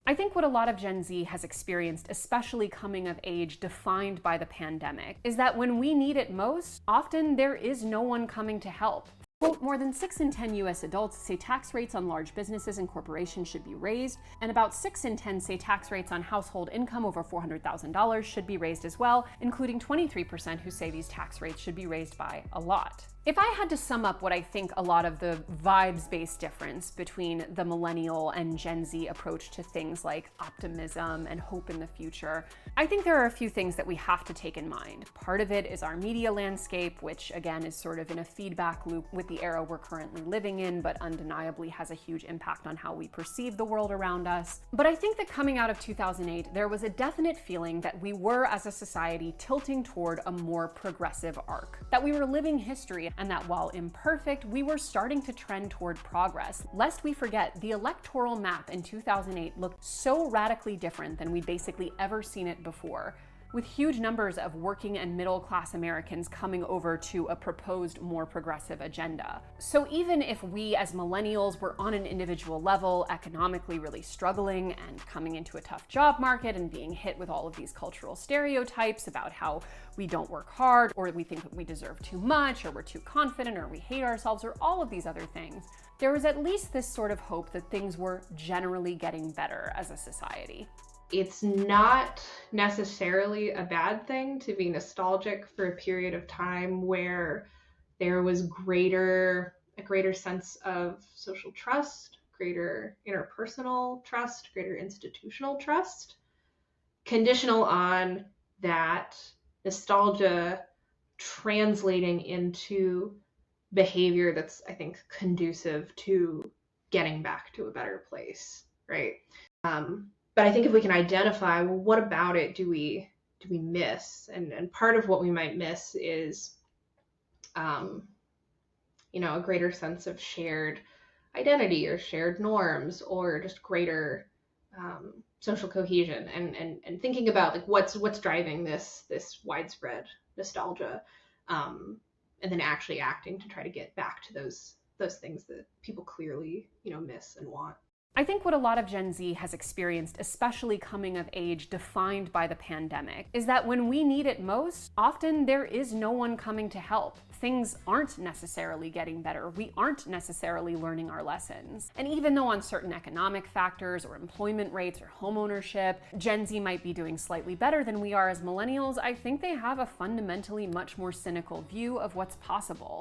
I think what a lot of Gen Z has experienced, especially coming of age defined by the pandemic, is that when we need it most, often there is no one coming to help. Quote, more than 6 in 10 US adults say tax rates on large businesses and corporations should be raised, and about 6 in 10 say tax rates on household income over $400,000 should be raised as well, including 23% who say these tax rates should be raised by a lot. If I had to sum up what I think a lot of the vibes-based difference between the millennial and Gen Z approach to things like optimism and hope in the future, I think there are a few things that we have to take in mind. Part of it is our media landscape, which again is sort of in a feedback loop with the era we're currently living in, but undeniably has a huge impact on how we perceive the world around us. But I think that coming out of 2008, there was a definite feeling that we were, as a society, tilting toward a more progressive arc, that we were living history, and that while imperfect, we were starting to trend toward progress. Lest we forget, the electoral map in 2008 looked so radically different than we'd basically ever seen it before, with huge numbers of working and middle-class Americans coming over to a proposed more progressive agenda. So even if we as millennials were on an individual level economically really struggling and coming into a tough job market and being hit with all of these cultural stereotypes about how we don't work hard, or we think that we deserve too much, or we're too confident, or we hate ourselves, or all of these other things, there was at least this sort of hope that things were generally getting better as a society. It's not necessarily a bad thing to be nostalgic for a period of time where there was a greater sense of social trust, greater interpersonal trust, greater institutional trust, conditional on that nostalgia translating into behavior that's, I think, conducive to getting back to a better place, right? But I think if we can identify, well, what about it do we miss? And part of what we might miss is, a greater sense of shared identity or shared norms, or just greater social cohesion, and thinking about like what's driving this widespread nostalgia, and then actually acting to try to get back to those things that people clearly miss and want. I think what a lot of Gen Z has experienced, especially coming of age defined by the pandemic, is that when we need it most, often there is no one coming to help. Things aren't necessarily getting better. We aren't necessarily learning our lessons. And even though on certain economic factors or employment rates or home ownership, Gen Z might be doing slightly better than we are as millennials, I think they have a fundamentally much more cynical view of what's possible.